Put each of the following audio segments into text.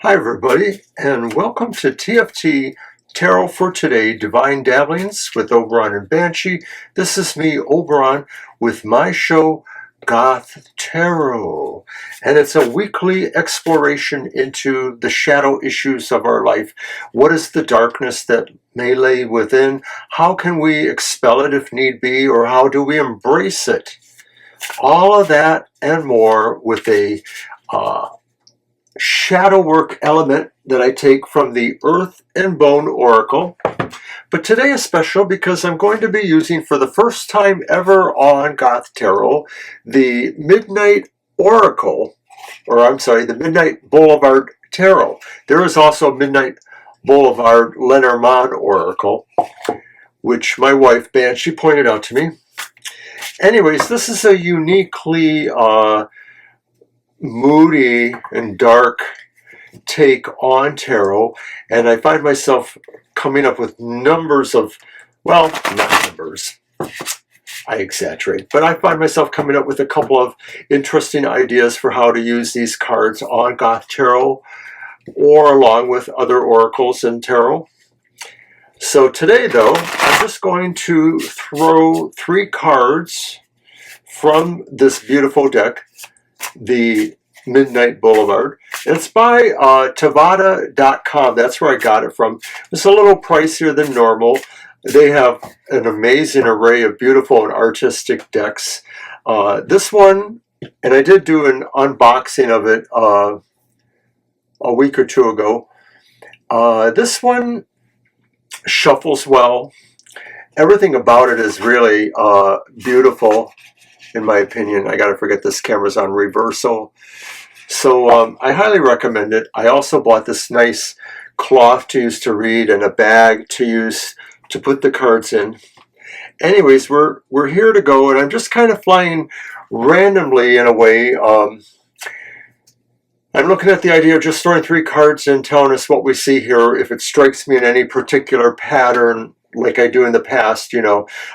Hi everybody, and welcome to TFT Tarot for Today, Divine Dabblings with Oberon and Banshee. This is me, Oberon, with my show, Goth Tarot. And it's a weekly exploration into the shadow issues of our life. What is the darkness that may lay within? How can we expel it if need be, or how do we embrace it? All of that and more with a shadow work element that I take from the Earth and Bone Oracle. But today is special because I'm going to be using for the first time ever on Goth Tarot the Midnight Oracle, the Midnight Boulevard Tarot. There is also Midnight Boulevard Lenormand Oracle, which my wife Banshee pointed out to me. Anyways, this is a uniquely moody and dark take on tarot, and I find myself coming up with numbers of, well, not numbers, I exaggerate, but I find myself coming up with a couple of interesting ideas for how to use these cards on Goth Tarot or along with other oracles in tarot. So today, though, I'm just going to throw 3 cards from this beautiful deck, the Midnight Boulevard. It's by Tavada.com. That's where I got it from. It's a little pricier than normal. They have an amazing array of beautiful and artistic decks. This one, and I did do an unboxing of it a week or two ago. This one shuffles well. Everything about it is really beautiful, in my opinion. I gotta forget this camera's on reversal. So I highly recommend it. I also bought this nice cloth to use to read and a bag to use to put the cards in. Anyways, we're here to go, and I'm just kind of flying randomly in a way. I'm looking at the idea of just throwing 3 cards and telling us what we see here, if it strikes me in any particular pattern like I do in the past,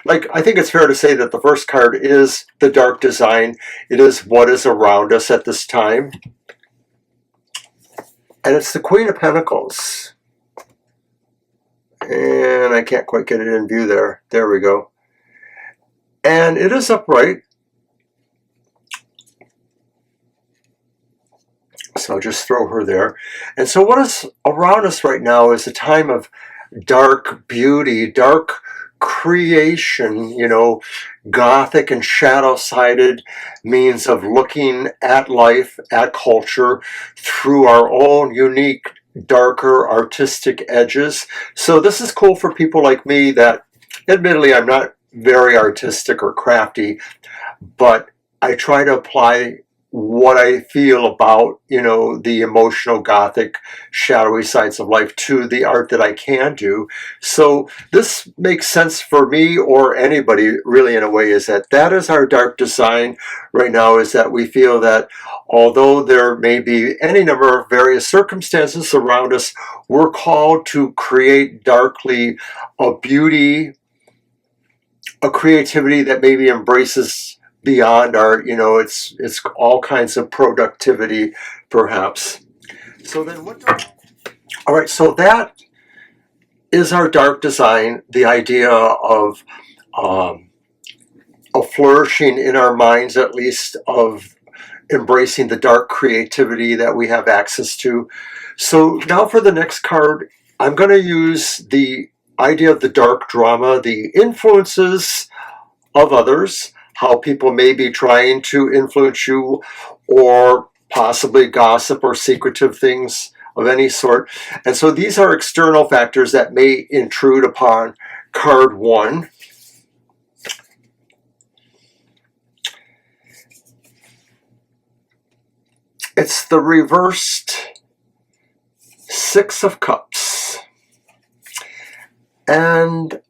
Like, I think it's fair to say that the first card is the dark design. It is what is around us at this time. And it's the Queen of Pentacles. And I can't quite get it in view there. There we go. And it is upright. So I'll just throw her there. And so what is around us right now is a time of dark beauty, dark creation, Gothic and shadow-sided means of looking at life, at culture, through our own unique, darker, artistic edges. So this is cool for people like me that, admittedly, I'm not very artistic or crafty, but I try to apply what I feel about, the emotional Gothic shadowy sides of life to the art that I can do. So this makes sense for me or anybody really, in a way, is that is our dark design right now, is that we feel that although there may be any number of various circumstances around us, we're called to create darkly a beauty, a creativity that maybe embraces beyond art, it's all kinds of productivity, perhaps. So then all right, so that is our dark design, the idea of a flourishing in our minds, at least, of embracing the dark creativity that we have access to. So now for the next card, I'm going to use the idea of the dark drama, the influences of others, how people may be trying to influence you, or possibly gossip or secretive things of any sort. And so these are external factors that may intrude upon card 1. It's the reversed 6 of Cups. And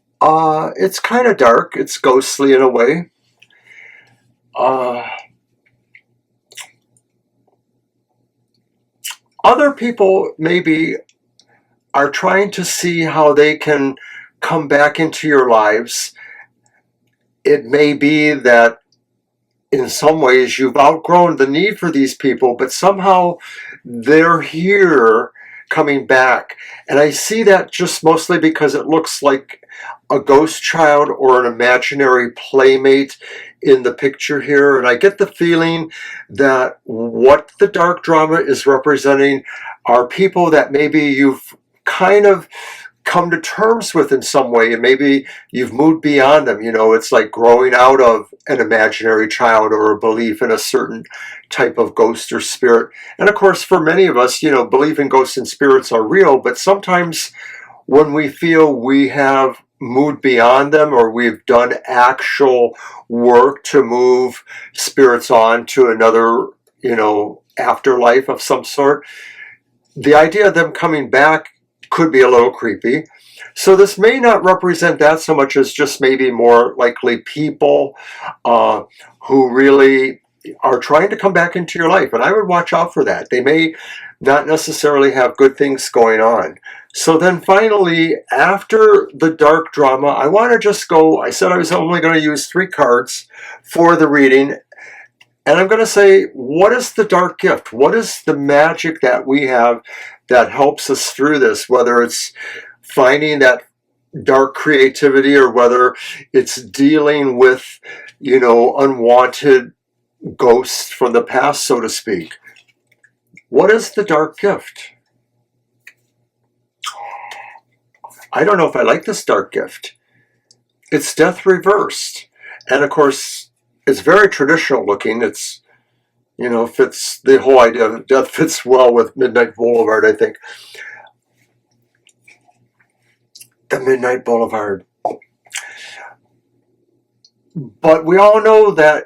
it's kind of dark. It's ghostly in a way. Other people maybe are trying to see how they can come back into your lives. It may be that in some ways you've outgrown the need for these people, but somehow they're here coming back. And I see that just mostly because it looks like a ghost child or an imaginary playmate in the picture here. And I get the feeling that what the dark drama is representing are people that maybe you've kind of come to terms with in some way, and maybe you've moved beyond them. You know, it's like growing out of an imaginary child or a belief in a certain type of ghost or spirit. And of course, for many of us, you know, belief in ghosts and spirits are real, but sometimes when we feel we have moved beyond them, or we've done actual work to move spirits on to another, you know, afterlife of some sort, the idea of them coming back could be a little creepy. So this may not represent that so much as just maybe more likely people who really are trying to come back into your life. And I would watch out for that. They may not necessarily have good things going on. So then finally, after the dark drama, I want to just go, I said I was only going to use 3 cards for the reading. And I'm going to say, what is the dark gift? What is the magic that we have that helps us through this? Whether it's finding that dark creativity, or whether it's dealing with, you know, unwanted ghosts from the past, so to speak. What is the dark gift? I don't know if I like this dark gift. It's death reversed. And of course, it's very traditional looking. It's, you know, fits the whole idea of death fits well with Midnight Boulevard, I think. The Midnight Boulevard. But we all know that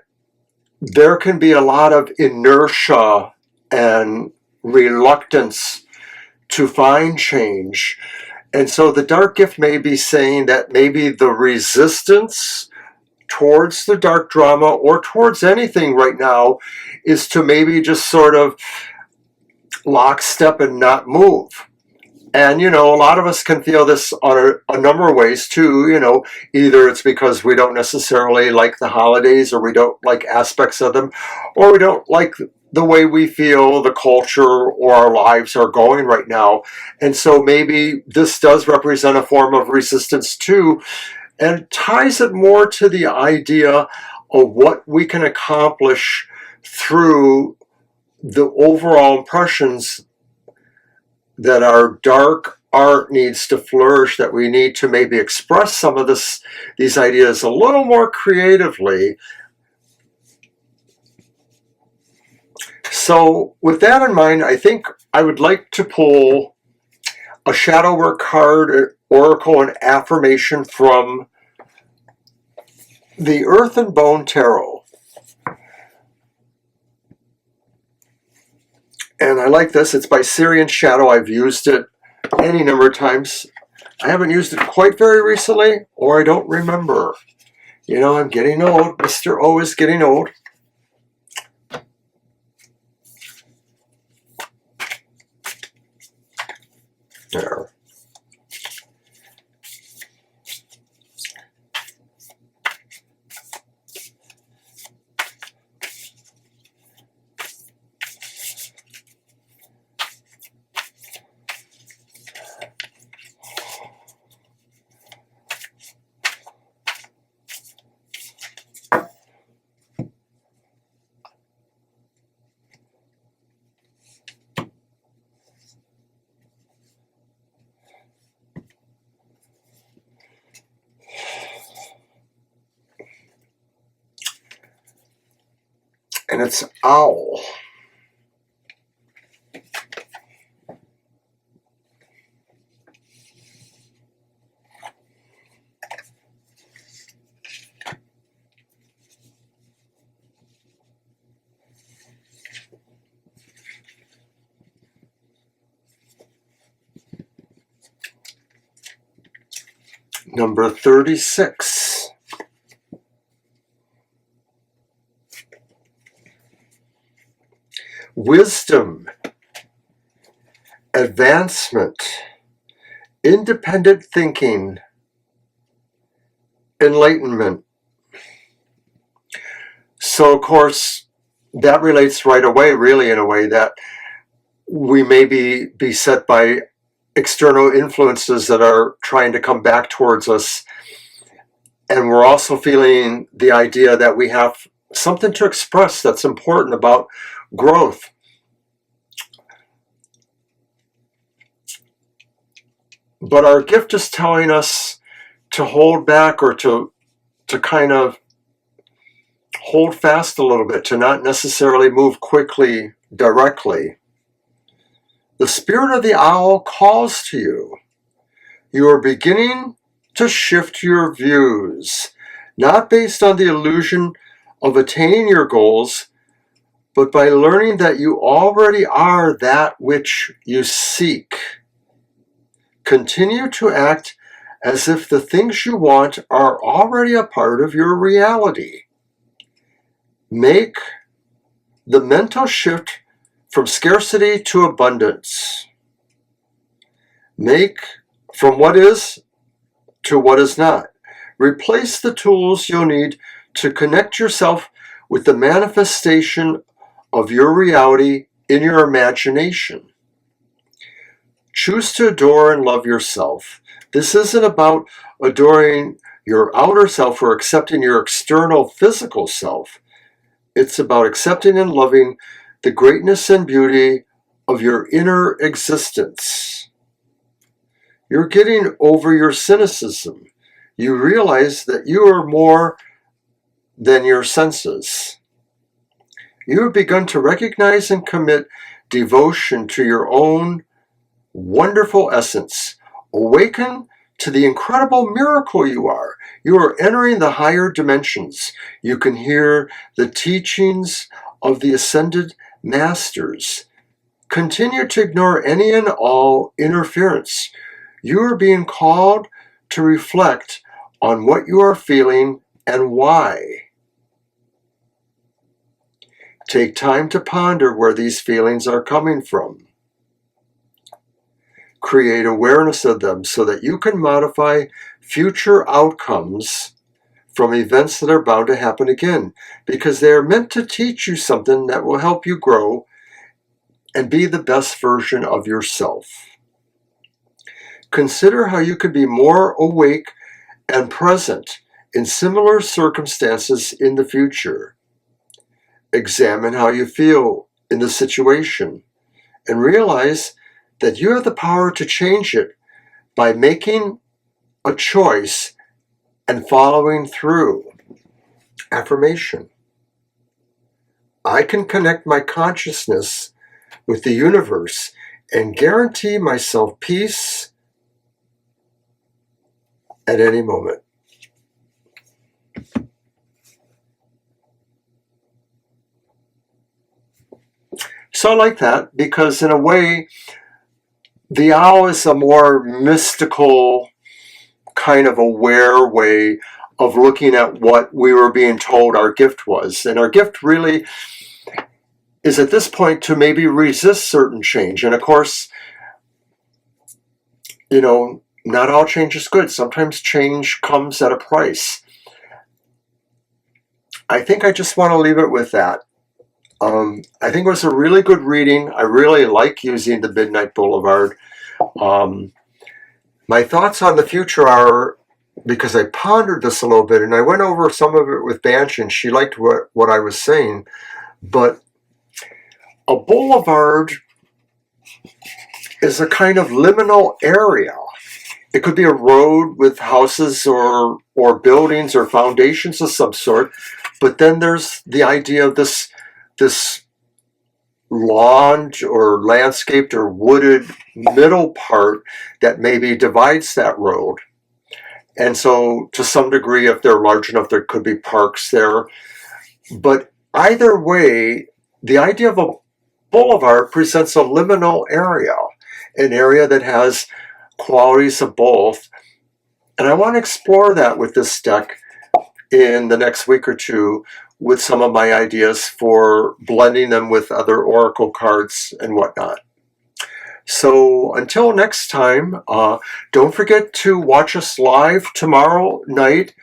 there can be a lot of inertia and reluctance to find change. And so the dark gift may be saying that maybe the resistance towards the dark drama or towards anything right now is to maybe just sort of lockstep and not move. And, you know, a lot of us can feel this on a number of ways too. You know, either it's because we don't necessarily like the holidays, or we don't like aspects of them, or we don't like the way we feel the culture or our lives are going right now. And so maybe this does represent a form of resistance too, and ties it more to the idea of what we can accomplish through the overall impressions that our dark art needs to flourish, that we need to maybe express some of these ideas a little more creatively. So with that in mind, I think I would like to pull a shadow work card, oracle, and affirmation from the Earth and Bone Tarot. And I like this. It's by Syrian Shadow. I've used it any number of times. I haven't used it quite very recently, or I don't remember. You know, I'm getting old. Mr. O is getting old. There. And it's owl. Number 36. Wisdom, advancement, independent thinking, enlightenment. So, of course, that relates right away, really, in a way, that we may be beset by external influences that are trying to come back towards us. And we're also feeling the idea that we have something to express that's important about growth. But our gift is telling us to hold back, or to kind of hold fast a little bit, to not necessarily move quickly, directly. The spirit of the owl calls to you. You are beginning to shift your views, not based on the illusion of attaining your goals, but by learning that you already are that which you seek. Continue to act as if the things you want are already a part of your reality. Make the mental shift from scarcity to abundance. Make from what is to what is not. Replace the tools you'll need to connect yourself with the manifestation of your reality in your imagination. Choose to adore and love yourself. This isn't about adoring your outer self or accepting your external physical self. It's about accepting and loving the greatness and beauty of your inner existence. You're getting over your cynicism. You realize that you are more than your senses. You have begun to recognize and commit devotion to your own wonderful essence. Awaken to the incredible miracle you are. You are entering the higher dimensions. You can hear the teachings of the ascended masters. Continue to ignore any and all interference. You are being called to reflect on what you are feeling and why. Take time to ponder where these feelings are coming from. Create awareness of them so that you can modify future outcomes from events that are bound to happen again, because they are meant to teach you something that will help you grow and be the best version of yourself. Consider how you could be more awake and present in similar circumstances in the future. Examine how you feel in the situation and realize that you have the power to change it by making a choice and following through. Affirmation. I can connect my consciousness with the universe and guarantee myself peace at any moment. So I like that, because in a way, the owl is a more mystical, kind of aware way of looking at what we were being told our gift was. And our gift really is at this point to maybe resist certain change. And of course, not all change is good. Sometimes change comes at a price. I think I just want to leave it with that. I think it was a really good reading. I really like using the Midnight Boulevard. My thoughts on the future are, because I pondered this a little bit, and I went over some of it with Banch, and she liked what I was saying, but a boulevard is a kind of liminal area. It could be a road with houses or buildings or foundations of some sort, but then there's the idea of this lawned or landscaped or wooded middle part that maybe divides that road. And so to some degree, if they're large enough, there could be parks there. But either way, the idea of a boulevard presents a liminal area, an area that has qualities of both. And I want to explore that with this deck in the next week or two, with some of my ideas for blending them with other oracle cards and whatnot. So until next time, don't forget to watch us live tomorrow night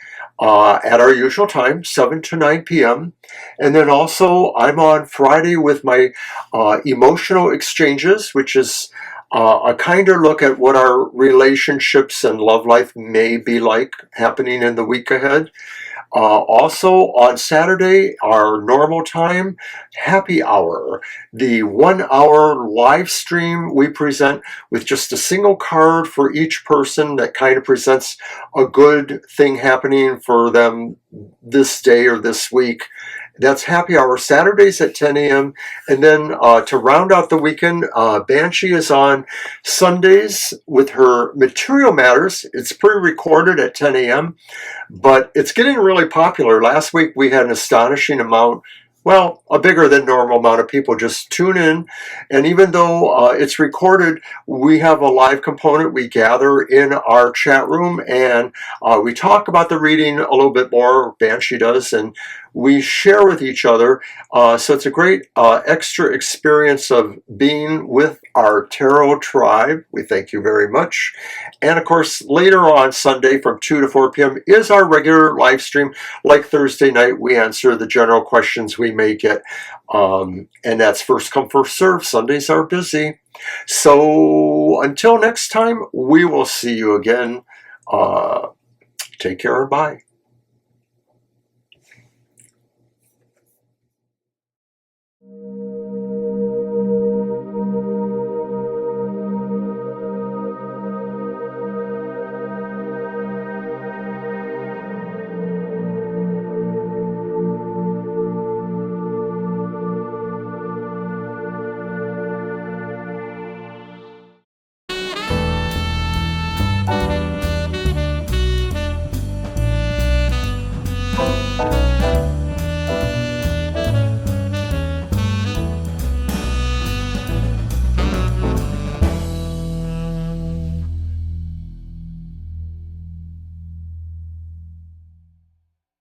at our usual time, 7 to 9 p.m. And then also I'm on Friday with my emotional exchanges, which is a kinder look at what our relationships and love life may be like happening in the week ahead. Also on Saturday, our normal time, happy hour, the 1 hour live stream we present with just a single card for each person that kind of presents a good thing happening for them this day or this week. That's happy hour Saturdays at 10 a.m. And then to round out the weekend, Banshee is on Sundays with her Material Matters. It's pre-recorded at 10 a.m., but it's getting really popular. Last week we had an astonishing amount, well, a bigger than normal amount of people just tune in. And even though it's recorded, we have a live component. We gather in our chat room and we talk about the reading a little bit more, Banshee does, and we share with each other. So it's a great extra experience of being with our tarot tribe. We thank you very much. And of course, later on Sunday from 2 to 4 p.m. is our regular live stream. Like Thursday night, we answer the general questions we may get. And that's first come, first serve. Sundays are busy. So until next time, we will see you again. Take care and bye.